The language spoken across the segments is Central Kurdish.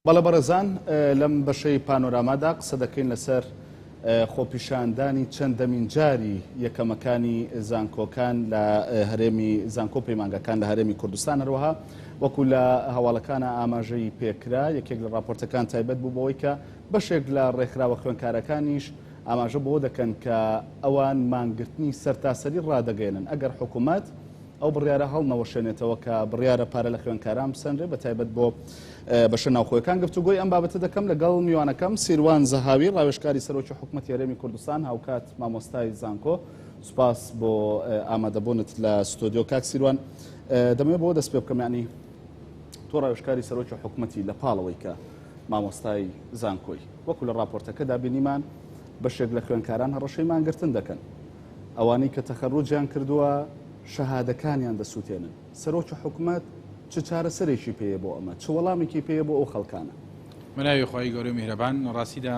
بەڵە بەڕێزان لەم بەشەی پانۆرامادا قسە دەکەین لەسەر خۆپیشاندانی چەندەمین جاری یەکەمەکانی زانکۆکان لە هەرێمی زانکۆ پەیمانگەکان لە هەرێمی کوردستان هەروەها وەکو لە هەواڵەکانە ئاماژەی پێکرا یەکێک لە راپۆرتەکان تایبەت بوو بەوەی کە بەشێک لە ڕێکخراوە خوێندکارەکانیش ئاماژە بۆ دەکەن کە ئەوان مانگرتنی سەرتاسەری ڕادەگەێنن ئەگەر حکوومەت ئەو بڕیارە هەڵنەوەشێنێتەوە کە بڕیارە پارە لە خوێندکاران بسەنرێ بە تایبەت بۆ بەشە ناوخۆیەکان گفتوگۆی ئەم بابەتە دەکەم لەگەڵ میوانەکەم سیروان زەهاوی ڕاوێژکاری سەرۆکی حکوومەتی هەرێمی کوردستان هاوکات مامۆستای زانکۆ. سوپاس بۆ ئامادەبوونت لە ستۆدیۆ. کاک سیروان، دەمەوێت بۆ دەست پێ بکەم، یعنی تۆ ڕاوێژکاری سەرۆکی حکوومەتی لە پاڵەوەی کە مامۆستای زانکۆی وەکو لە راپۆرتەکەدا بینیمان بەشێک لە خوێندکاران هەڕەشەی مانگرتن دەکەن، ئەوانەی کە تەخەڕوجیان کردووە شەهادەکانیان دەسووتێنن. سەرۆکی حکوومەت چ چارەسەرێکی پێیە بۆ ئەمە، چ وەڵامێکی پێیە بۆ ئەو خەڵکانە؟ مناوی خۆی گەورەی میهرەبان، ڕاستیدا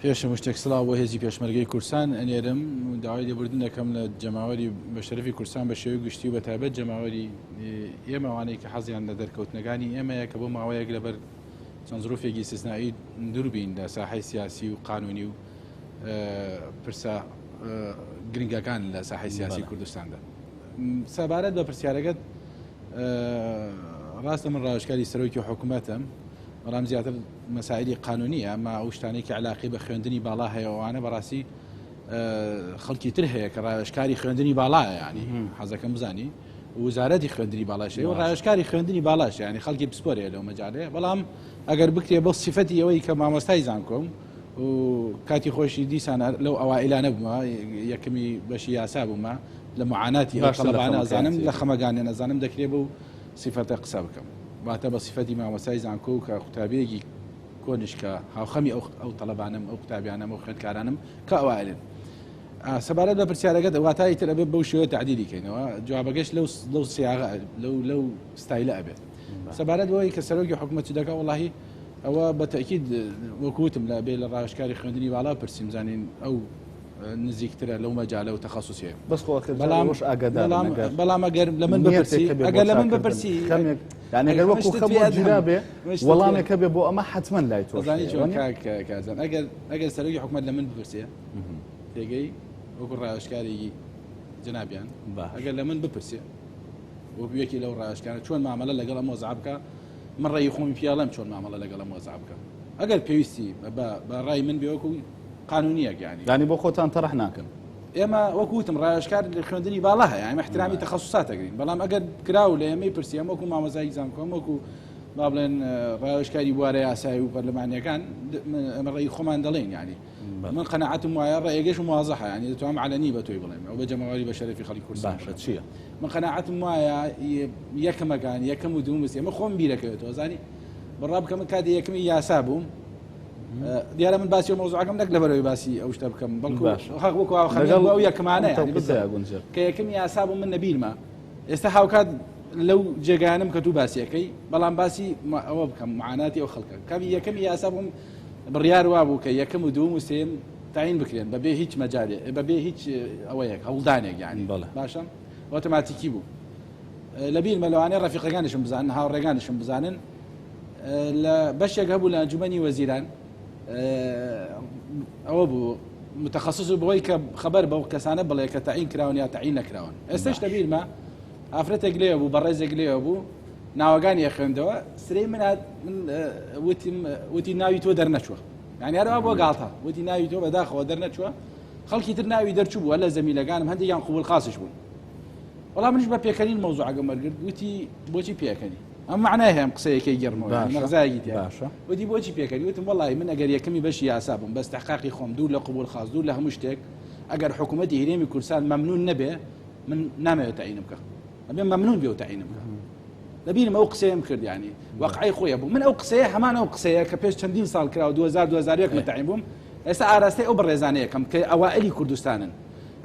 پێشم شتێک سڵاو بۆ هێزی پێشمەرگەی کورسان ئەنێرم داوای لێبوردن دەکەم لە جەماوەری بەشەرەفی کورسان بە شێوەی گشتی و بە تایبەت جەماوەری ئێمەوانەی کە حەزیان لە دەرکەوتنەکانی ئێمەیە کە بۆ ماوەیەک لەبەر چەند زۆرفێکی استثنایی دووربین لە ساحەی سیاسی و قانونی و پرسە گرنگەکان لە ساحەی سیاسی کوردستاندا. سەبارەت بە پرسیارەکەت، ڕاستە من ڕاوێژکاری سەرۆکی حکوومەتم، بەڵام زیاتر مەسائلی قانونیە، ئەمما ئەو شتانێکی علاقی بە خوێندنی باڵا هەیە ئەوانە بەڕاستی خەڵکی تر هەیە کە ڕاوێژکاری خوێندنی باڵایە، ینی حەزەکەم بزانی وزارەتی خوێندنی باڵاش و ڕاوێژکاری خوێندنی باڵاش، ینی خەڵکی پسپۆرەیە لەو مەجالەیە. بەڵام ئەگەر بکرێ بۆ سیفەتی ئەوەی کە مامۆستای زانکۆم و کاتی خۆشی دیسانە لەو ئەوائلانە بوومە، یەکەمی بەشی یاسا بوومە لە معاناتی ئەو تەڵەبانە ئەزانم لە خەمەگانێ نەزانم دەکرێت بۆ سیفەتە قسە بکەم، واتە بە سیفەتی مامۆستای زانکۆ کە قوتابیەکی کۆنش کە هاوخەمی ئەو تەڵەبانم ئەو قوتابیانم ئەو خوێندکارانم کە ئەوائلن. سەبارەت بە پرسیارەکەت واتای تر ئەبێت بەو شێوە تعدیلی کەینەوە، جوابەکەش لەو سیاغە لەو ستایلە ئەبێت. سەبارەت بەوەی کە سەرۆکی حکوومەتی دەکات، وەڵاهی ئەوە بە تەکید وەکوتم لە بێ لە ڕاوێژکاری خوێندنی باڵا پرسیم زانین ئەو نزیکترە لەو مەجالە و تەخەسوسیە. بەس بەڵام ئەگەر لە من بپرسی، ئەگەر لە من بپرسی یعنی ئەگەر وەکو خەبوو جرا بێ وەڵامێکە بێ بۆ ئەمە حتمەن لای تۆ کازان ئەگەر سەرۆکی حکوومەت لە من بپرسێ پێگەی وەکو ڕاوێژکارێکی جنابیان، ئەگەر لە من بپرسێ وەکو یەکی لەو ڕاوێژکارە چۆن مامەلە لەگەڵ ئەم وەزعە بکە، من ڕێی خۆمی پیاڵم چۆن مامەڵە لەگەڵ ئەم وەزعە بکە، ئەگەر پێویستی بە ڕای من بێ وەکو قانونیەک، ینی بۆ خۆتان تەڕەح ناکەن. ئێمە وەکوتم ڕاوێژکار لە خوێندنی باڵا هەیە، ئێمە احترامی تەخەسوسات دەگرین، بەڵام ئەگەر کراو لە ئێمەی پرسی ئەمە وەکو مامۆستای زانکۆم وەکو با بڵێن ڕاوێژکاری بوارە یاسایی و پەرلەمانیەکان ئەمە ڕێی خۆمان دەڵێن، ینی من قەناعەتم وایە ڕێگەش موازەحە، ینی دەتوانم عەلەنی بە تۆی بڵێم ئەو بە جەماوەری بەشەرەفی خەڵکی کوردستان چییە؟ من قەناعەتم وایە یەکەمەکان یەکەم و دووم ئێمە خۆم بیرەکەوێتەوە، زانی بڕا بکەم کاتی یەکەمی یاسا بووم، دیارە من باسی مۆزوعەکەم نەک لەبەرەوەی باسی ئەو شتە بکەم، بەڵکو وەکو ئەو یەکەمانەیە کە یەکەمی یاسا بووم من نەبیرمە. ئێستا هاوکات لەو جێگانم کە تو باسیەکەی، بەڵام باسی ئەوە بکەم معاناتی ئەو خەڵکە. کامی یەکەمی یاسا بووم بڕیار وا بوو کە یەکەم و دووم و سێم تعین بکرێن بەبێ هیچ مەجالێ، بەبێ هیچ ئەوەیەک هەوڵدانێک، یعنی باشە ئۆتۆماتیکی بوو. لەبیرمە لەوانەیە ڕەفیقەکانیشم بزانن، هاوڕێگانیشم بزانن. لە بەشێک هەبوو لە ئەنجومەنی وەزیران ئەوە بوو متخصص بۆی کە خەبەر بەو کەسانە بڵێ کە تعین کراون یا تعین نەکراون. ئێستاش لەبیرمە ئافرەتێک لێ بوو، بەڕێزێک لێ بوو، ناوەکانی خوێندەوە، سرەی من وتی ناوی تۆ دەرنەچوە، یعنی هەروە بۆ گاڵتە، وتی ناوی تۆ بەداخەوە دەرنەچوە، خەڵکی تر ناوی دەرچوو بووە لە زەمیلەکانم هەندێکیان قبول خاسش بوون. وەڵام منیش بە پێکەنین مەوزوعەکەم وەرگرت، وتی بۆچی پێکەنی؟ ئەم معنای هەیە قسەیەکی گەرمەوە مەغزایەکی تێداشە، وتی بۆچی پێکەنی؟ وتم وەڵی من ئەگەر یەکەمی بەشی یاسا بووم بە استحقاقی خۆم، دوور لە قبول خاس، دوور لە هەموو شتێک، ئەگەر حکوومەتی هەرێمی کوردستان مەمنون نەبێ من نامەوێت تعینم بکە، ئەبێ مەمنون بێ و تعینم بکە. لەبیرم ئەو قسەیەم کرد، ینی واقعی خۆیە بوو. من ئەو قسەیە هەمان ئەو قسەیە کە پێش چەندین ساڵ کراوە 2001 من تعین بووم، ئێستا ئاراستەی ئەو بەڕێزانەیەکەم کە ئەوائلی کوردستانن،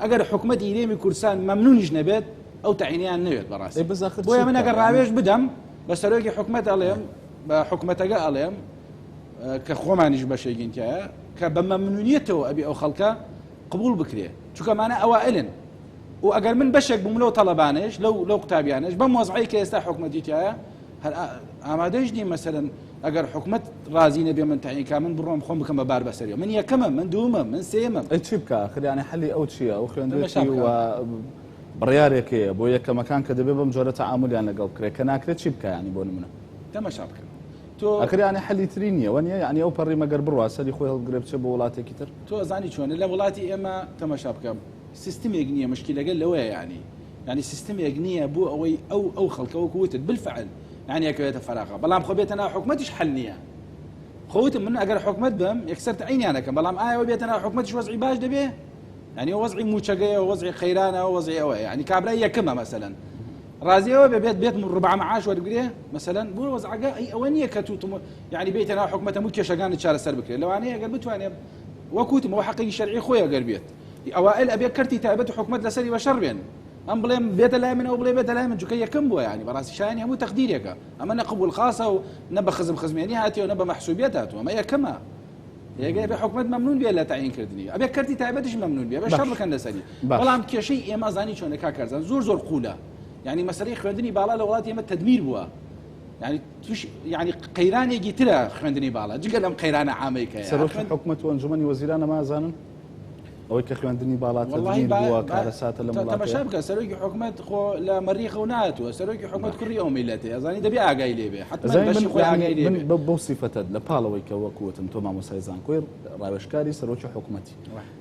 ئەگەر حکوومەتی هەرێمی کوردستان مەمنونیش نەبێت ئەو تعینیان نەوێت بەڕاستی. بۆیە من ئەگەر ڕاوێژ بدەم بە سەرۆکی حکوومەت ئەڵێم، بە حکوومەتەکە ئەڵێم کە خۆمانیش بەشێگینتیایە کە بە مەمنونیەتەوە ئەبی ئەو خەڵکە قبول بکرێ، چونکەمانە ئەوائلن، و ئەگەر من بەشێک بووم لەو تەڵەبانش لەو قوتابیانش بەم وەزعی کە ئێستا حکوومەتی تایە ئامادەش نیم مەسەرەن ئەگەر حکومت رازی نەبێ من تاعینکا من بڕۆم خۆم بکەم بە بار بەسەریەوە من یەکەمە من دوومە من سێمە چی بکە آخر ینی حەلی ئەو چییە ئەو خوێندێتی و بڕیارێکەیە بۆ یەکەمەکان کە دەبێ بەم جۆرە تەعاملیان لەگەڵ بکرێت کە ناکرێت چی بکە ینی بۆ نمونە تەماشا بکەن تۆ ئەکریانە حەلی تری نییە وەنیە ینی ئەو پەڕی مەگەر بڕوا سەری خۆی هەڵگرێ بچێت بۆ وڵاتێکی تر تۆ زانی چۆنە لە وڵاتی ئێمە تەماشا بکەم سیستمێک نییە مشکلەکە لەوەیە ینی سیستمێک نییە بۆ ئەوەی ئەو خەڵکەوە وتت بالفعل يعني يكويت فراغ بلام خبيتنا حكمتش حلنيه خوت من اقر حكمت بهم يكسرت عيني انا كم بلام وبيتنا حكمتش وضعي باش دبي يعني وضعي موشقيه ووضعي خيرانه ووضعي يعني كابلايه كما مثلا رازيه بيت من ربع معاش ورقريه مثلا بو وضعها اي اونيه كتوت يعني بيتنا حكمته مو كشغان تشال السربك لو انا قلبت وانا وكوت مو حقي شرعي خويا قربيت اوائل ابي كرتي تابت حكمت لسري بشر بين ام بليم بيت لايمن او بليم بيت لايمن جوكيه كمبو يعني براسي شاني مو تقديرك اما نقبل خاصه ونبى خزميني هاتي ونبى محسوبيات وما هي كما هي جاي بحكمت ممنون بها لا تعيين كردني ابي كرتي تايبتش ممنون بها بشر كان نسالي والله كشيء ما زاني شلون كاكرزان زور قوله يعني مساري خوندني بالا لولاتي ما التدمير بوا يعني توش يعني قيران يجي ترى خوندني بالا جي قال قيران عاميك سروت حكمه وانجمني وزيران ما زانن او كخوندني بالا تدمير بوا كارسات لمولاتي تماشابك سروي حكمت خو لا مريخ وناتو سروي حكمت كل يوم ميلاتي زاني دبي اغاي ليبي حتى ما باش خو اغاي ليبي من بوصفه لبالوي كوكوت انتم ما مسايزان كوير راوشكاري سروي حكمتي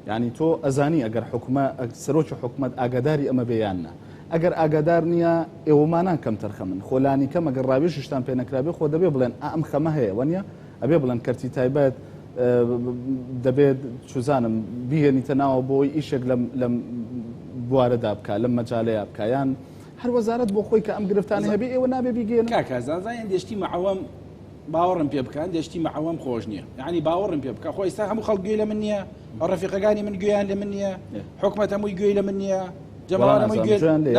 يعني تو ازاني اگر حكمه سروي حكمت اغداري اما بياننا اگر اغدار نيه اومانان كم ترخمن خولاني كم اگر راويش شتان بينكرابي خو دبي بلن ام خمه هي ونيا ابي بلن كرتي تايبات دەبێت چزانم بیهێنیتەناوە بۆی ئیشێک لەم بوارەدا بکە لەم مەجالەیە بکە یان هەر وەزارەت بۆ خۆی کە ئەم گرفتانە هەبێ ئێوە نابێ بیگەێن کاکازانزان دێشتی مەعەوەم باوەڕم پێ بکەن دێشتی مەعەوەم خۆش نییە یعنی باوەڕم پێ بکە خۆی ئێستا هەموو خەڵک گوێ لە من نییە ڕەفیقەکانی من گوێیان لە من نییە حکومەت هەمووی گوێی لە من نییە جماعة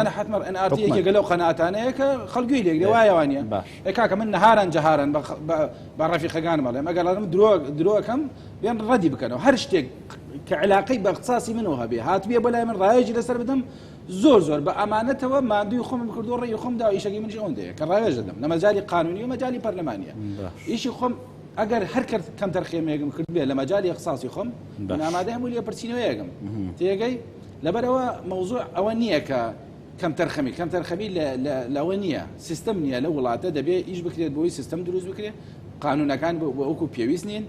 أنا حتمر إن آرتي يجي قناتانه كخلقي لي رواية كاك من نهارا جهارا بالرفيق جان ماله ما قال لهم دروا كم بين ردي بكنه هرشتك كعلاقي باختصاصي منه هبي هات بيه بلا من رايج لسر بدم زور بأمانته وما عنده يخم بكردور ري يخم دا يشقي من شيء عنده كرايج دم لمجالي قانوني ومجالي برلمانية إيش يخم أجر هركر كم ترخيم يجم كرد بيه لمجالي اختصاصي يخم أنا ما دهم ولي برسينه يجم تيجي لبروا موضوع أونية كم ترخمي لأونية سيستمنية لولاته دبي إيش بكري بوي سيستم دروس بكري قانون كان بوكو بيويسنين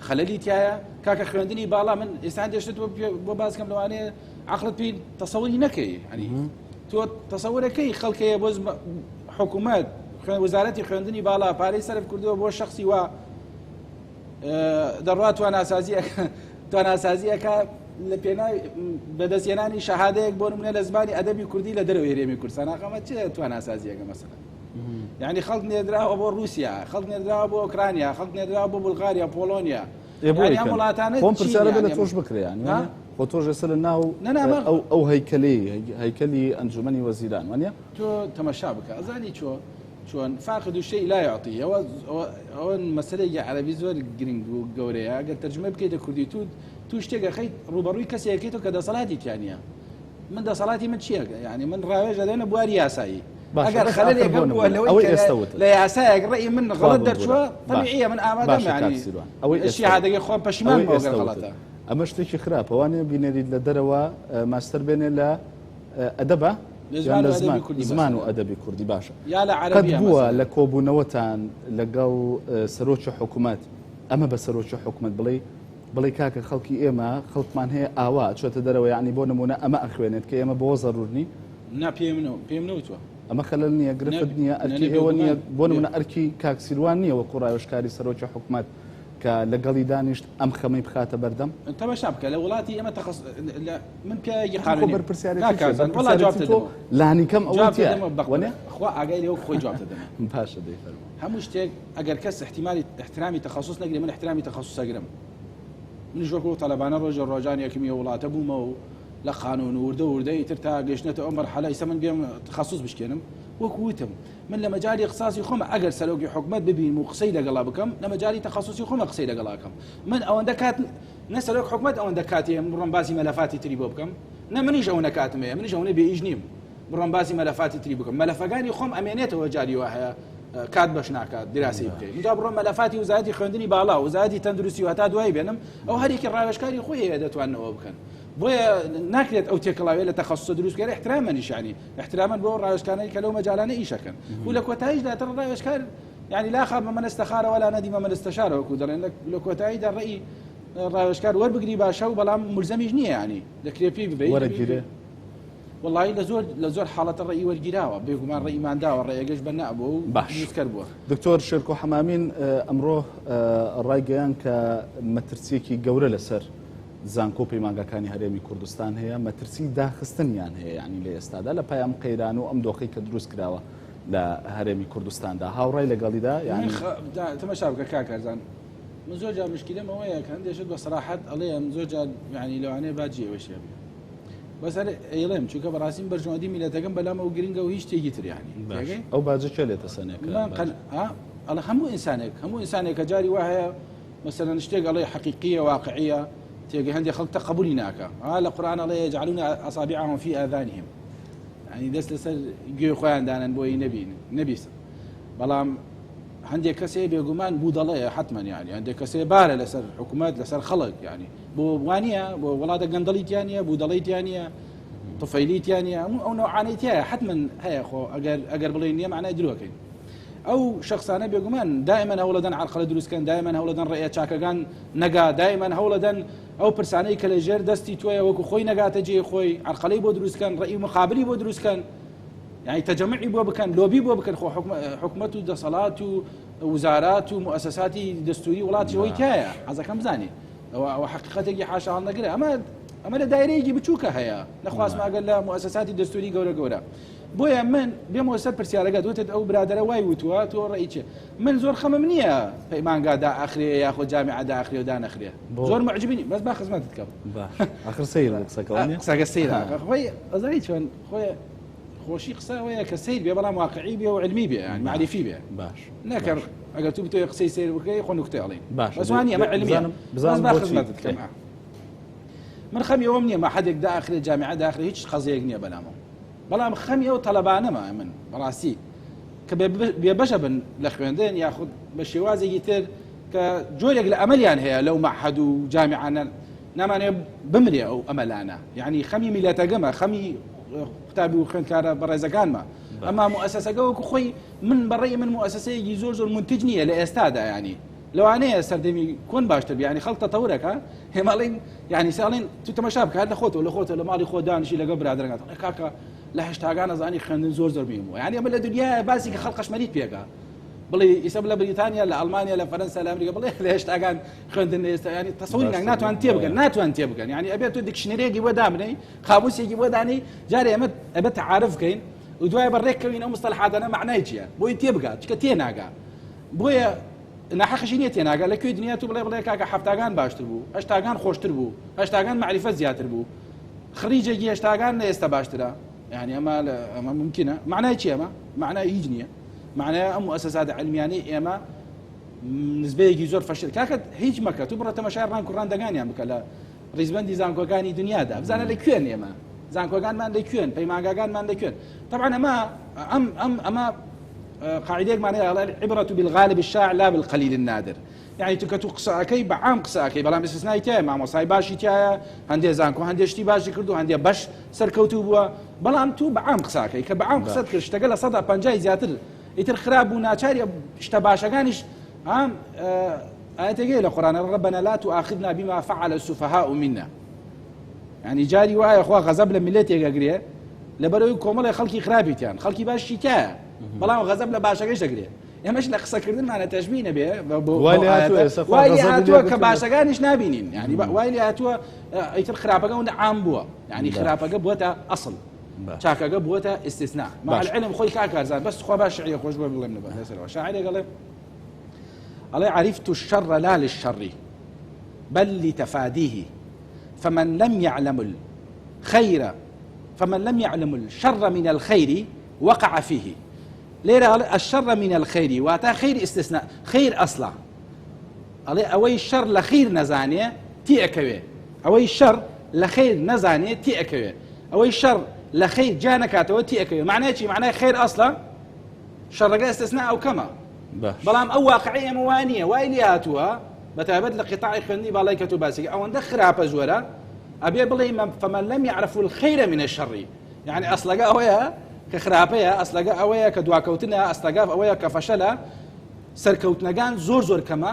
خلالي تيايا كاكا خوندني بالا من استعندي شتو بباز كم لواني عقلت بي تصوري نكي يعني تو تصوري كي خلكي بوز حكومات وزارتي خوندني بالا باريس سلف كردو بو شخصي و ضرورات وانا اساسيه ك لبناء بدسياناني شهادة يكبرون من الأزمان أدبي كردي لدرو يريمي كردستان أقامت شيء توانا أساسية مثلا يعني خلقنا يدراه أبو روسيا خلقنا يدراه أبو أوكرانيا خلقنا يدراه أبو بلغاريا بولونيا يعني هم ملاتانة هم برسالة بلا توش بكري يعني خطوش يسألنا أو هيكلي أنجمني وزيران وانيا تو تمشابك أزاني شو فاقد الشيء لا يعطيه هو المسألة عربي زول جرينج وجوريا قال ترجمة بكيد كردي توش تيجا خيط روبروي كسي كيتو كذا صلاتي يعني من ده صلاتي من شيء يعني من راوج هذين بواري ياساي اگر خلل يقبل ولا لا ياساي الرأي من غلط در شو طبيعية من آمادم يعني الشيء هذا يخون بشمان ما غلطه اما شتي خراب وانا بنريد لدروا ماستر بين لا ادبه زمان وادبي كردي باشا يا لا عربيه قد بوا لكوبو نوتان لقاو سروش حكومات اما بسروش حكومات بڵێ کاکە خەڵکی ئێمە خەڵکمان هەیە ئاوا چۆتە دەرەوە یعنی بۆ نمونە ئەمە ئەخوێنێت کە ئێمە بۆ زەڕورنی نا پێم نەوتوە ئەمە خەلەل نییە گرفت نییە ئەرکی ئێوە نییە بۆ نمونە ئەرکی کاکسیروان نییە وەکو ڕایۆژکاری سەرۆکی حکومەت کە لەگەڵی دانیشت ئەم خەمەی بخاتە بەردەم تەماشا بکە لە وڵاتی ئێمە من پیاوێکی قانونی بەرپرسیارەتی لانی کەم ئەوە خوا ئاگای لێوە خۆی جواب دەدەن باشە دەیفەرموو هەموو شتێک ئەگەر کەس احترامی تخصص نەگرێ من احترامی تخصص ئەگرم من جوكو طلبانا روجان يكمية ولا تبومو لا قانون وردي ترتا قشنة عمر حلا يسمن بيهم تخصص بشكينم وكوتم من لما جالي اختصاصي خم اقل سلوكي حكمات ببين مو قصيده قلابكم لما جالي تخصصي خم قصيده قلابكم من او دكات نسلوك حكمات او دكاتي مرنباسي ملفاتي تريبوبكم منيش او نكاتمه منيش او نبي يجنيم مرنباسي ملفاتي تريبوكم ملفقاني خم امانته وجالي واحد کات بەش ناکات دراسی بکەیت اینجا بڕۆ مەلەفاتی وزارەتی خوێندنی باڵا وزارەتی تەندروستی و هەتا دوای بێنم ئەو هەرێکی ڕاوێژکاری خۆی هەیە دەتواننەوە بکەن بۆیە ناکرێت ئەو تێکەڵاوێ لە تەخەسوس دروستکەر احترامەنیشانی احترامان بۆ ڕاوێژکانەی کە لەو مەجالانە ئیشەکەن و لە کۆتاییشدا تر ڕاوێژکار يعني لا خاب من استخاره ولا ندم من استشاره وكذا لو كوتايد الرأي ڕاوێژکار وەربگری باشە و بەڵام ملزەمیش نییە ینی دەکرێت پێی وەرەگیرێ والله لە زۆر حاڵەتە ڕێی وەرگیراوە بێگومان ڕێیمانداوە ڕێگەش بە نەبوو و باشکرد بووە. دکتۆر شێرکۆ حەمامین ئەمڕۆ ڕایگەیان کە مەترسیەکی گەورە لەسەر زانکۆ پەیمانگەکانی هەرێمی کوردستان هەیە مەترسی داخستنیان هەیە ینی لە ئێستادا لە پایام قەیران و ئەم دۆخەی کە دروست کراوە لە هەرێمی کوردستاندا هاوڕای لەگەڵیدا یانی تەماشا بکە کاکارزان من زۆر جار مشکلەم ئەوەیە کە هەندێشت بە سەراحەت ئەڵێم زۆر جار یعنی لەوانەیە باجی ئەوەشێ بەس هەر ئەیڵێم چونکە بەڕاستیم بەرژەوەندی میلەتەکەم بەلام ئەو گرنگە و هیچ تێگی تر یعنی ئەو باجە چێ لێتە سەنێک ئەڵە هەموو ئینسانێک کە جاری وا هەیە مەسەلەن شتێک ئەڵێ حەقیقیە واقعیە تێگە هەندێک خەڵک قبولی ناکە لە قورئان ئەڵێ يجعلون أصابعهم في آذانهم يعني دەست لەسەر گوێ خۆیان دانن بۆی نەبیست بەڵام هەندێک کەسێ بێگومان بوو دەڵەیە حتمما یانی هەندێک کەسێ بارە لەسەر حکوومەت لەسەر خەڵک ینی بۆ وانە بۆ وڵاتە گەندەڵیتیانە بوو دەڵیتیانە تفەیلیتیانە ئەو نەوعانەیتیایە حتمما هەیە خۆ ئەگەر بڵێ نییە معنای درۆکەین ئەو شخصانە بێگومان دائما هەوڵەدەن عەرقەلە دروستکەن دائما هەوڵەدەن ڕێیە چاکەکان نەگا دائما هەوڵەدەن ئەو پرسانەی کە لە ژێر دەستی تۆیە وەکو خۆی نەگاتە جێ خۆی عەرقەلەی بۆ دروستکەن ڕێی مقابلی بۆ دروستکەن يعني تجمعي بو بكن لوبي بو بكن خو حكومته دصلات ووزارات ومؤسسات دستوري ولاتي ويتايا هذا كم زاني وحقيقته حاشا نقول اما الدائره يجي بتشوكه هيا نخواس ما قال لا مؤسسات دستوري قوره بويا من بمؤسسه برسيارقات وتد او برادر واي وتوا تو رئيتش من زور خممنيه فيمان قاعد اخري ياخذ جامعه داخلي ودان اخري زور معجبني بس باخذ ما تتكب اخر سير قصك سير خويا زايد شلون خويا خوشي قصة ويا كسير بيا بلا واقعي بيا وعلمي بيا يعني معرفي بيا باش ناكر اگر تو بتو قصي سير وكي خو نكتي عليه باش بس واني ما علمي بس باخذ ما تتكلم من خم يومني ما حد داخل الجامعه داخل هيك قضيه جنيه بلامو بلا خم يو طلبانه ما من براسي كبيبشا بن لخويندين ياخذ بشوازي يتر كجوريك الامليان هي لو معهد وجامعه نما بمري او املانا يعني خمي ميلاتا جما خمي كتابي وخن كاره برزقان ما اما مؤسسه جو خوي من بري من مؤسسه يجي زور منتجنيه لاستاذ يعني لو انا سردمي كون باشتر يعني خلط تطورك ها مالين يعني سالين تتمشابك هذا خوته ولا خوته ولا مالي خودان شي لقى برادر كاكا لا هاشتاغان زاني خن زور بيمو يعني اما الدنيا باسي خلق شماليت بيها بلي يسبب لبريطانيا لالمانيا لفرنسا لامريكا بلي ليش تاغان خندن يعني تصوير ناتو انت يبقى يعني ابي تو ديكشنري يجي ودامني قاموس يجي وداني جاري ابت عارف كاين ودواي بريك كاين مصطلحات انا معناه يجي بو انت يبقى تكتيناغا بويا نحق شينيتيناغا لكو دنياتو بلي كاكا حفتاغان باشتر بو اشتاغان خوشتر بو اشتاغان معرفه زياتر بو خريج يجي اشتاغان استباشترا يعني اما ممكنه معناه يجي معناه يجنيه معناه مؤسسات علمية إما نسبة يجور فشل كاكد هيج مكة تبرة تمشاعر ران كران دقاني عم بكلا ريزبندي زانكو كاني دنيا دا بزانا لكيون يما زانكو كان مان لكيون بيمانغا كان مان لكيون طبعا أما قاعدة معناها العبرة بالغالب الشائع لا بالقليل النادر يعني تكتو قصاكي بعام قصاكي بلا استثناء تاعي مع مصايب باشي تاعي هندي زانكو هندي اشتي باشي كردو هندي باش سركوتو بوا بلا ام تو بعام قصاكي كبعام قصات كرشتغل صدى بانجاي زياتر يتر خراب وناچاري اشتباشغانش عام آياتي القرآن ربنا لا تؤاخذنا بما فعل السفهاء منا يعني جاري واي اخوا غضب لملتي غريه لبروي كومل خلقي خرابيتان خلقي باش شيكا بلا غضب لباشغيش غريه يا مش لقصه كردن معنا تشبيهنا به وايلي اتوا كباشغانش نابينين يعني وايلي اتوا يتر خرابغا عام بوا يعني خرابغا بوتا اصل شاكا قبوته استثناء مع العلم خوي كاكا بس خو باش شعري خوش بالله من بس شاعري قال الله عرفت الشر لا للشر بل لتفاديه فمن لم يعلم الشر من الخير وقع فيه ليرى الشر من الخير واتا خير استثناء خير اصلا الله اوي الشر لخير نزانيه تيكوي اوي الشر لخير نزانيه تيكوي اوي الشر لخير جانك توتي اكيو معناه شيء معناه خير اصلا شەڕەکە استثناء ئەو کەمە باش بەڵام ئەو واقعی ئەمە وانە وای لێ هاتووە بەتابەت لە قطاعی خوێندنی باڵای کە تۆ باسی ئەوەندە خراپە زۆرە ئەبێ بڵێ فمن لم يعرف الخير من الشر يعني ئەسڵەکە ئەوەیە کە خراپەیە ئەسڵەکە ئەوەیە کە دواکەوتنە ئەسڵەکە ئەوەیە کە فەشەلە سەرکەوتنەکان زۆر کەمە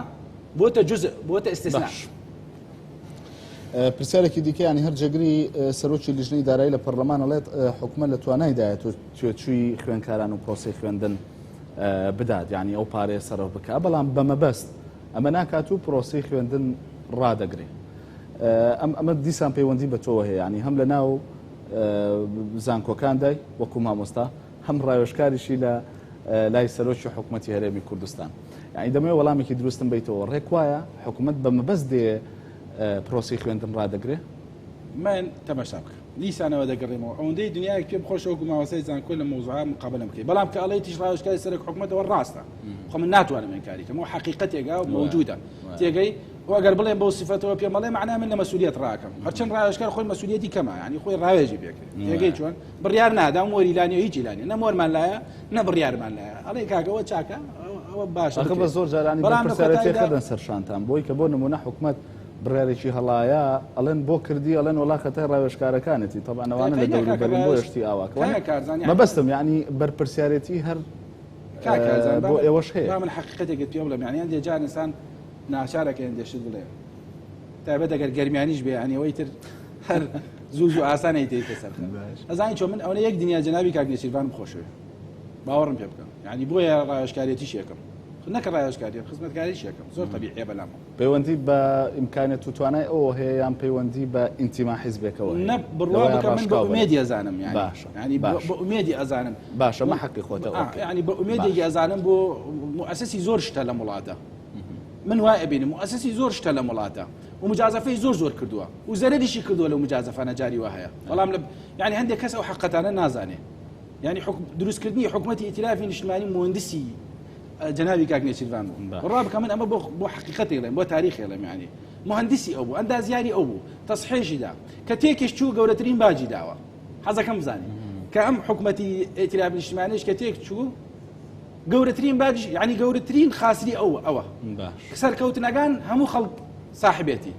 بۆتە جزء بۆتە استثناء. پرسیارێکی دیکەیانی هەر جێگری سەرۆکی لیژنەی دارایی لە پەرلەمان ئەڵێت حکومەت لە توانایدایە توێچووی خوێندکاران و پرۆسی خوێندن بدات یعنی ئەو پارەیە سەرەوە بکە بەڵام بەمەبەست ئەمە ناکات و پرۆسی خوێندن ڕادەگرێ. ئەمە دیسان پەیوەندی بە تۆوە هەیە ینی هەم لە ناو زانکۆکاندای وەکو مامۆستا هەم ڕایۆژکاریشی لە لای سەرۆکی حکوومەتی هەرێمی کوردستان یعنی دەمەوێت وەڵامێکی دروستم بیتەوە ڕێک وایە حکوومەت بەمەبەست دێ پرۆسی خوێندن ڕادەگرێ. من تەماشا بکە لیسانەوە دەگەڕێمەوە ئەوەندەی دنیای پێم خۆشەوەکو ماوەسای زانکۆ لە مۆزوعە مقابلە بکەی بەڵام کە ئەڵەی تیش ڕایۆژکاری سەرۆک حکوومەتەوە ڕاستە خۆ من ناتوانم ئینکاریکەم و حەقیقەتێکا موجودە تێگەی ئەگەر بڵێن بەو سیفەتەوە پێم بەڵێ معنای من لە مەسئولیت ڕاکەم هەرچەند ڕایۆژکار خۆی مەسئولیەتی کەمە ینی خۆی ڕاوێژی پێکرد تێگەی چۆن بڕیار نادا وەریلانی و هیچ لانی نە مۆرمان لایە نە بڕیارمان لایە ئەڵێ کاکەوە چاکە ئەوە باشە بە زۆر جارانی پرسیارەتی خەدەن سەر شانتان بۆی کە بۆ نمونە حکوومەت بڕیارێکی هەڵایە ئەڵێن بۆ کردی ئەڵێن وڵا خەتای ڕاوێژکارەکانێتی تەبانەوانە لە دەوروبەرین بۆ هێشتی ئاواکەوە مەبەستم یعنی بەرپرسیارەتی هەر بۆ ئێوەش هەیە من حقیقەتێکت پێ بڵێم یعنی هەندێک جار ئینسان ناچارەکەیان دێشت بڵێ تایبەت ئەگەر گەرمیانیش بێ ینی ئەوەی تر هەر زوو و ئاسانەی تێکە سەر ئەزانی چۆن من ئەوە یەک دنیا جەنابی کاک نێچیروان بخۆشوێ باوەڕم پێ بکەم یعنی بۆیە ڕایۆژکاریەتیش یەکەم نەکە ڕایۆژکاریەت خزمەتکاریش یەکەم زۆر طبیعیە بەلامە پەیوەندی بە ئیمکانێت و توانای ئەوە هەیە یان پەیوەندی بە ئینتیما حیزبێکەوە نە بڕوا بکە من بە ئومێدی ئەزانم ینی بە ئومێدی ئەزانم باشە مە حەقی خۆتەوە ینی بە ئومێدێکی ئەزانم بۆ موسسەسی زۆر شتە لە وڵاتە من وای ئەبینم موسسەسی زۆر شتە لە وڵاتە و مجازفەی زۆر کردووە و زەرریشی کردووە لەو مجازفانە جاری وا هەیە بەڵام ینی هەندێک کەس ئەو حقەتانە نازانێ ینی دروستکردنی حکوومەتی ئیتلافی نیشتمانی مهندسی جنابی کاک نێچیروان بوو ڕوا بکە من ئەمە بۆ حقیقەتی لێم بۆ تاریخی لێم ینی مهندسی ئەو بوو ئەندازیاری ئەو بوو تەصحیحی دا کە تێکش چوو گەورەترین باجی داوە حەزەکەم بزانین کە ئەم حکوومەتی ئیتلافی نیشتمانیش کە تێک چوو گەورەترین باج ینی گەورەترین خاسری ئەوە سەرکەوتنەکان هەموو خەڵک صاحبێتی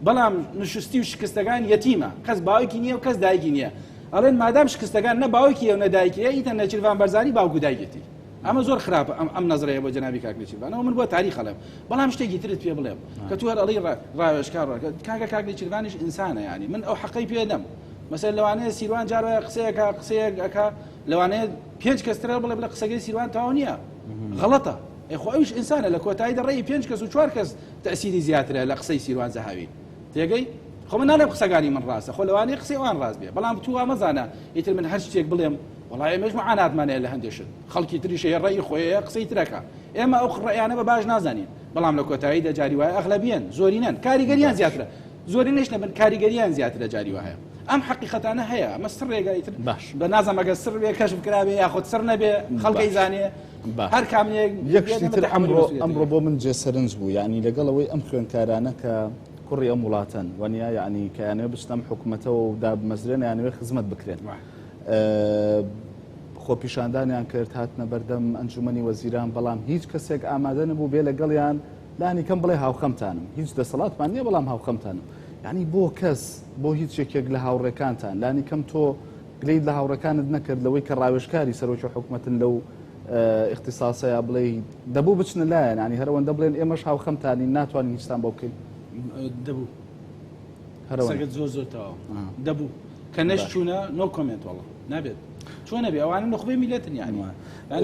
بەڵام نشستی و شکستەکان یەتیمە کەس باوکی نییە و کەس دایکی نییە ئەڵێن مادام شکستەکان نە باوکی و نەدایکیە ئیتە نێچیروان بەرزانی باوکو دایکێتی ئەمە زۆر خراپە ئەم نەزرەیە بۆ جەنابی کاک نێچیروانەوە من بۆ تاریخ هەڵێم بەڵام شتێکی ترت پێ بڵێم کە تو هەر ئەڵی ڕایۆژکار کاکە کاک نێچیروانیش ئینسانە ینی من ئەو حەقەی پێ دەم مەسەل لەوانەیە سیروان جارە قسەیەکە لەوانەیە 5 کەسترە بڵێ بڵێ قسەگەی سیروان تاوا نییە غەڵەتە ئەخۆ ئەویش ئینسانە لە کۆتاییدا ڕێی 5 کەس و 4 کەس تەسیری زیاترە لە قسەی سیروان زەهاوی تێگەی خۆ من ناڵێم قسەکانی من ڕاستە خۆ لەوانەیە قسەی وان ڕاست بێ بەڵام تو ئامەزانە ئیتر من هەر شتێک بڵێم وڵای ئێمەش معاناتمانەیە لە هەندێشت خەڵکی تریشەیە ڕێی خۆیە قسەی ترەکە ئێمە ئەو ڕێیانە بە باش نازانین بەڵام لە کۆتاییدا جاری وایە ئەغلەبیەن زۆرینەن کاریگەریان زیاترە زۆرینەش نەبن کاریگەریان زیاترە جاری وایە ئەم حقیقەتانە هەیە ئەمە سڕێگایتر باش بە نازم ئەگە سڕ بێ کەشف کرابێ یاخود سڕ نەبێ خەڵکی زانێ هەر کامێک یەکشتر ئەمڕۆ بۆ من جێسەرنج بوو یعنی لەگەڵەوەی ئەم خوێندکارانە کە کوڕی ئەم وڵاتەن وەنیا یعنی کە یانێ بچنەم حکوومەتەوە و دابمەزرێن یانوێ خزمەت بکرێن خۆپیشاندانیان کرد هاتنە بەردەم ئەنجومەنی وەزیران بەڵام هیچ کەسێک ئامادە نەبوو بێ لەگەڵیان لانی کەم بڵێ هاوخەمتانم هیچ دەسەڵاتمان نییە بەڵام هاوخەمتانم یعنی بۆ کەس بۆ هیچ یەکێک لە هاوڕێکانتان لانی کەم تۆ گلەیت لە هاوڕەکانت نەکرد لەوەی کە ڕاوێژکاری سەرۆکی حکوومەتن لەو اختصاصەیە بڵێ دەبوو بچنە لایەن ینی هەرەوەندە بڵێن ئێمەش هاوخەمتانی ناتوانین هیچتان بۆ بکەین دەبوو هەرەوەگەت زۆر تەواو دەبوو کە نەش چوونە نۆ کۆمنت وەڵڵا نابێت چۆن نەبێ ئەوانە نخبەی میلەتن یعنی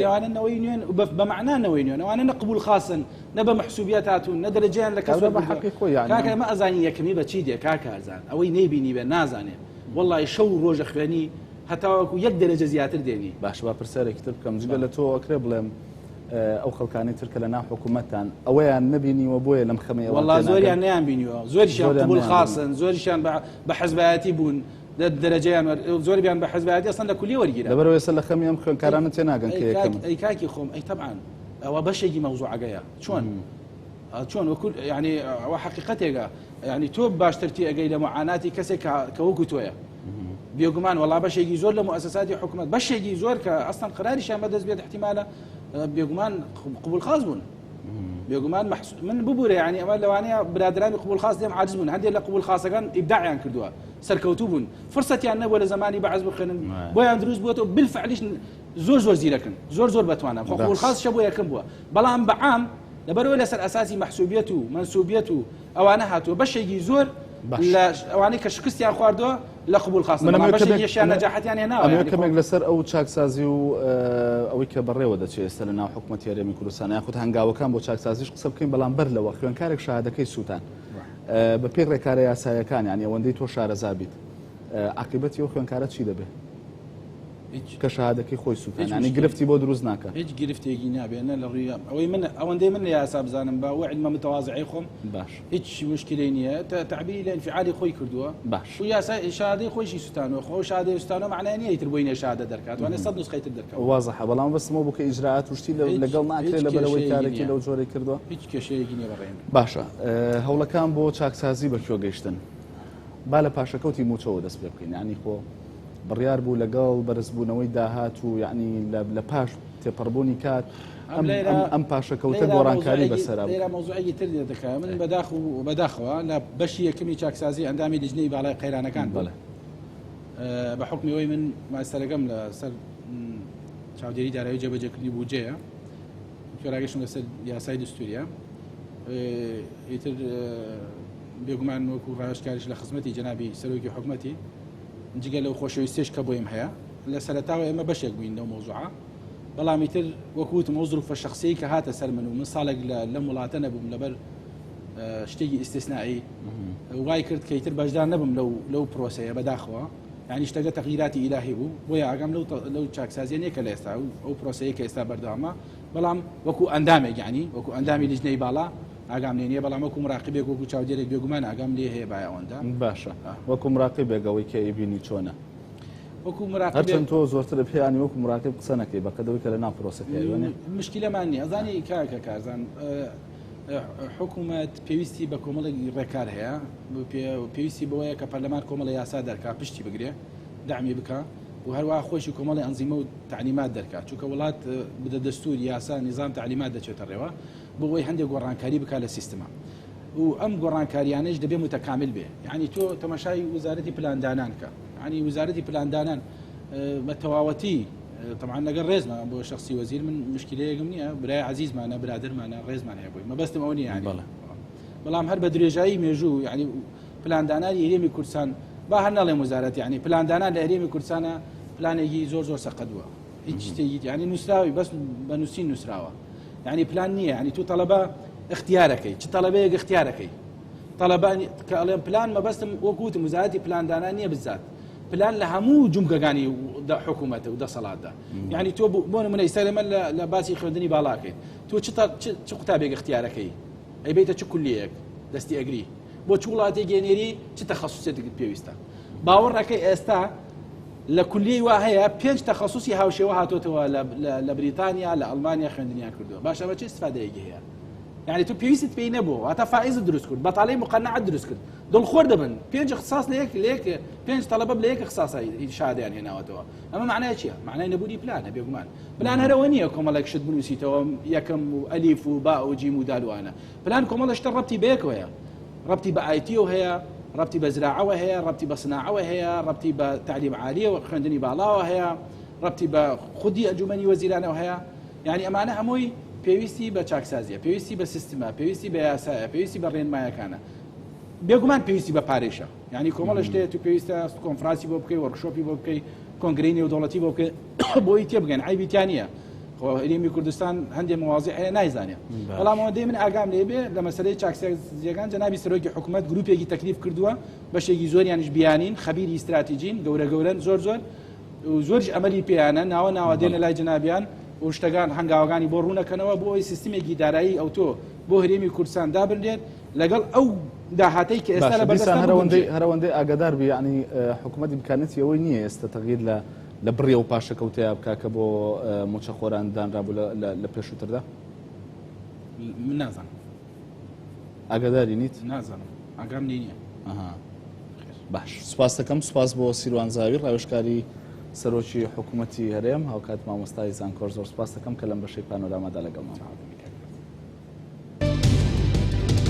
ئەوانە نەوەی نوێن بەمەعنا نەوەی نوێن ئەوانە نە قبول خاسن نە بە محسوبیات هاتوون نە دەرەجەیان لە کەس بە حەقی خۆی کاکە ئەمە ئەزانی یەکەمی بە چی دێ کاکە ئەزان ئەوەی نەیبینی بێ نازانێ وەڵڵی شەو ڕۆژە خوێنی هەتاوەکو 1 دەرەجە زیاتر دێنی باش با پرسیارێکی تر بکەم جگە لە تۆ ئەکرێ بڵێم ئەو خەڵکانی ترکە لە ناو حکوومەتتان ئەوەیان نەبینیوە بۆیە لەم خەمەیە وەڵڵا زۆریان نەیان بینیوە زۆریشیان قبول خاسن زۆریشیان بە حەزبایەتی بوون دەرەجەیان زۆریان بە حەزبایەتی ئەسڵەن لە کولی وەرگیرە لەبەرەوەی ئێستا لە خەمی ئەم خوێندکارانە تێناگەن کە یەکەم ئەی کاکی خۆم ئەی تەبعاً ئەوە بەشێکی مەوزوعەکەیە چۆن وەکو یعنی ئەوە حقیقەتێکە یعنی تۆ باشترتی ئەگەی لە معاناتی کەسێک کە وەکو تۆیە بێگومان وڵا بەشێکی زۆر لە مؤسساتی حکوومەت بەشێکی زۆر کە ئەستان قراریشیان بەدەست بێت احتیمالە بێگومان قبول خاص بوون بێگومان من ببوورە ینی ئەمە لەوانەیە برادرانی قبول خاص دێم عاجز بوون هەندێک لە قبول خاصەکان ئیبداعیان کردووە سەرکەوتوو بوون فرسەتیان نەبووە لە زمانی بەعەز بخوێنن بۆیان دروست بووەوە بالفعلیش زۆر زیرەکن زۆر بەتوانە خۆ قبول خاص شە بۆ یەکەم بووە بەڵام بەعام لەبەرەوەی لەسەر ئەساسی مەحسوبیەت و منسوبیەت و ئەوانە هاتووە بەشێکی زۆر لە ئەوانەی کە شکستیان خواردووە لە قبول خاص بەشێکیان نەجاحەتیان هێناوە ئەمە کەمێک لەسەر ئەو چاکسازی و ئەوەی کە بەڕێوە دەچێت ئێستا لە ناو حکوومەتی هەرێمی کوردستان یاخود هەنگاوەکان بۆ چاکسازیش قسە بکەین بەڵام بەر لەوە خوێندکارێک شاهادەکەی سووتان بە پێی ڕێکارە یاسایەکان یانی ئەوەندەی تۆ شارەزا بیت عاقبەتی ئەو خوێندکارە چی دەبێت کە شاهادەکەی خۆی سووتان ینی گرفتی بۆ دروست ناکە هیچ گرفتێکی نابێنە لە ڕووی ئەوەی من ئەوەندەی من لە یاسا بزانم بە وعدمە متەواضعی خۆم باش هیچ مشکلەی نییە تعبیری لە انفعالی خۆی کردووە باش و یاسا شادەی خۆشی سوستانەوە خۆ شادەی سوستانەوە معنای نییە ئیتر بۆی نێشادە دەرکات وانێ سەد نسخەیتر دەرکات وازەحە بەڵام بەسمەوە بوو کە ئیجراعات وشتی لەگەڵ ناکرێت لەبەرەوەی کارێکی لەو جۆرەی کردووە هیچ کێشەیەکی نییە بەڕێن باشە هەوڵەکان بۆ چاکسازی بەکوێ گەیشتن با لە پاشەکەوتی موچەوە دەست پێ بکەین ینی خۆ بڕیار بوو لەگەڵ بەرزبوونەوەی داهات و یعنی لە پاش تێپەڕبوونی کات ئەم پاشەکەوتە گۆڕانکاری بەسەر لێرە مۆزوعێکی تر دەکەم من بەداخەوە لە بەشی یەکەمی چاکسازی ئەندامی لیژنەی باڵای قەیرانەکان بڵێ بە حکمیەوەی من ماستەرەکەم لە سەر چاودێری دارایی جێبەجێکردنی بوجەیە کێراگەشتم لەسەر یاسای دستوریە ئیتر بێگومان وەکو ڕاشکاریش لە خزمەتی جەنابی سەرۆکی حکومەتی جگە لەو خۆشەویستیش کە بۆیم هەیە لە سەرەتاوە ئێمە بەشێک بووین لەو مۆزوعە بەڵامی تر وەکووتم ئەو زروفە شەخسی کە هاتە سەر من و من ساڵێک لەم وڵاتە نەبووم لەبەر شتێکی ئیستثنایی وای کرد کە ئیتر بەشدار نەبم لەو پرۆسەیە بەداخەوە یعنی شتەکە تەغییراتی ئیلاهی بوو بۆیە ئاگام لەو چاکسازیە نییە کە لە ئێستا ئەو پرۆسەیە کە ئێستا بەردەوامە بەڵام وەکو ئەندامێک یعنی وەکو ئەندامی لیژنەی باڵا ئاگام لێ نییە بەڵام وەکو مراقبێک وەکو چاودێرێک بێگومان ئاگام لێ هەیە بای ئەوەندا باشە وەکو مراقبێکەوەی کە ئیبینی چۆنە وەکو مراقبێک هەرچەند تۆ زۆرتر پێیانی وەکو مراقب قسە نەکەی بەقەدەوەی کە لە ناو پرۆسەکەی مشکلەمان نییە ئەزانی کاکە کارزان حکوومەت پێویستی بە کۆمەڵێکی ڕێکار هەیە پێویستی بەوەیە کە پەرلەمان کۆمەڵی یاسا دەرکات پشتی بگرێ دامی بکە و هەروە خۆشی کۆمەڵی ئەنزیمە و تعلیمات دەرکات چونکە وڵات بدە دەستور یاسا نظام تعلیمات دەچێتە ڕێوە بۆی هەندێک گۆڕانکاری بکات لە سیستما و ئەم گۆڕانکاریانش دەبێت متەکامل بێ یعنی تۆ تەماشای وزارەتی پلاندانان کە ینی وزارەتی پلاندانان بە تەواوەتی طبعا لەگەڵ ڕێزمان بۆ شخصی وەزیر من مشکلەیەکم نییە برای عزیزمانە برادرمانە ڕێزمان هەیە بۆی مەبەستم ئەو نییە بەڵام هەر بە درێژایی مێژوو یعنی پلاندانانی هەرێمی کوردستان با هەر نەڵێم وزارەت یعنی پلاندانان لە هەرێمی کوردستانە پلانێکی زۆر سەقەدووە هیچ شتێکی یعنی نووسراوی بەس بە نووسین نووسراوە یعنی پلان نییە یعنی تو تەڵەبە اختیارەکەی چ تەڵەبەیەک اختیارەکەی تەڵەبان کە ئەڵێم پلان مەبەستم وەکوتم وزارەتی پلاندانان نییە بزات پلان لە هەموو جومگەکانی حکوومەتە و دەسەڵاتدا یعنی تۆ بۆ نمونە ئێستا لەمە لە باسی خوێندنی باڵاکەی تۆ چ قوتابێک اختیارەکەی ئەیبێتە چ کولیەک دەستی ئەگری بۆ چ وڵاتی گەێنێری چ تەخەسوسێتێک پێویستە باوەڕەکەی ئێستا لە کولیەی وا هەیە 5 تەخەسوسی هاوشێوە هاتۆتەوە لە بریتانیا لە ئەڵمانیا خوێندنیان کردووە باشە بە چه استفادەیەکی هەیە يعني تو بيويست بي نبو هذا فائز دروس كرد بطالي مقنعة دروس كرد دول خور دبن بينج اختصاص ليك بينج طلبة بليك اختصاص شهادة يعني هنا وتوا أما معناه شيء معناه نبودي بلان بيقومان بلان هروانية كم الله يكشد بنوسي توا يكم ألف وباء وجيم ودال وأنا بلان كم الله اشتر ربطي بيك وهي ربطي بآيتي وهي ربطي بزراعة وهي ربطي بصناعة وهي ربطي بتعليم عالية وخندني بالا وهي ربطي بخدي أنجمني وزيرانة وهي يعني أمانة هموي پێویستی بە چاکسازیە پێویستی بە سیستما پێویستی بە یاسایە پێویستی بە ڕێنمایەکانە بێگومان پێویستی بە پارێشە یعنی کۆمەڵ شتێت تو پێویستە کۆنفرانسی بۆ بکەی وەرکشۆپی بۆ بکەی کۆنگرەی نێودەوڵەتی بۆ بکەی بۆی تێبگەن عیبیتیان نییە هەرێمی کوردستان هەندێک مواضیع هەیە نایزانێت بەڵام ئەوەندەی من ئاگام لێ بێ لە مەسەلەی چاکسازیەکان جەنابی سەرۆکی حکوومەت گروپێکی تەکلیف کردووە بەشێکی زۆریانش بیانین خەبیری استراتیژین گەورەن زۆرش ئەمەلی پێیانە ناوە دێنە لای جەنابیان و شتەکان هەنگاوەکانی بۆ ڕوونەکەنەوە بۆ ئەوی سیستمێکی دارایی ئەو تۆ بۆ هەرێمی کوردستان دابرێت لەگەڵ ئەو داهاتەی کە ئێستا لە بەردەستان هەرەوەندەی ئاگادار بێ ینی حکوومەتی بکانێتی ئەوەی نییە ئێستا تەغییر لە بڕێ و پاشەکەوتەیە بکە کە بۆ موچەخۆران دانرابوو لە پێشووتردا من نازانم ئاگاداری نیت نازانم ئاگام نییە باش سوپاس دەکەم سوپاس بۆ سیروان زاوی ڕاوێژکاری سەرۆکی حکوومەتی هەرێم هاوکات مامۆستای زانکۆر زۆر سوپاس دەکەم کە لەم بەشەی پانۆرامادا لەگەڵمان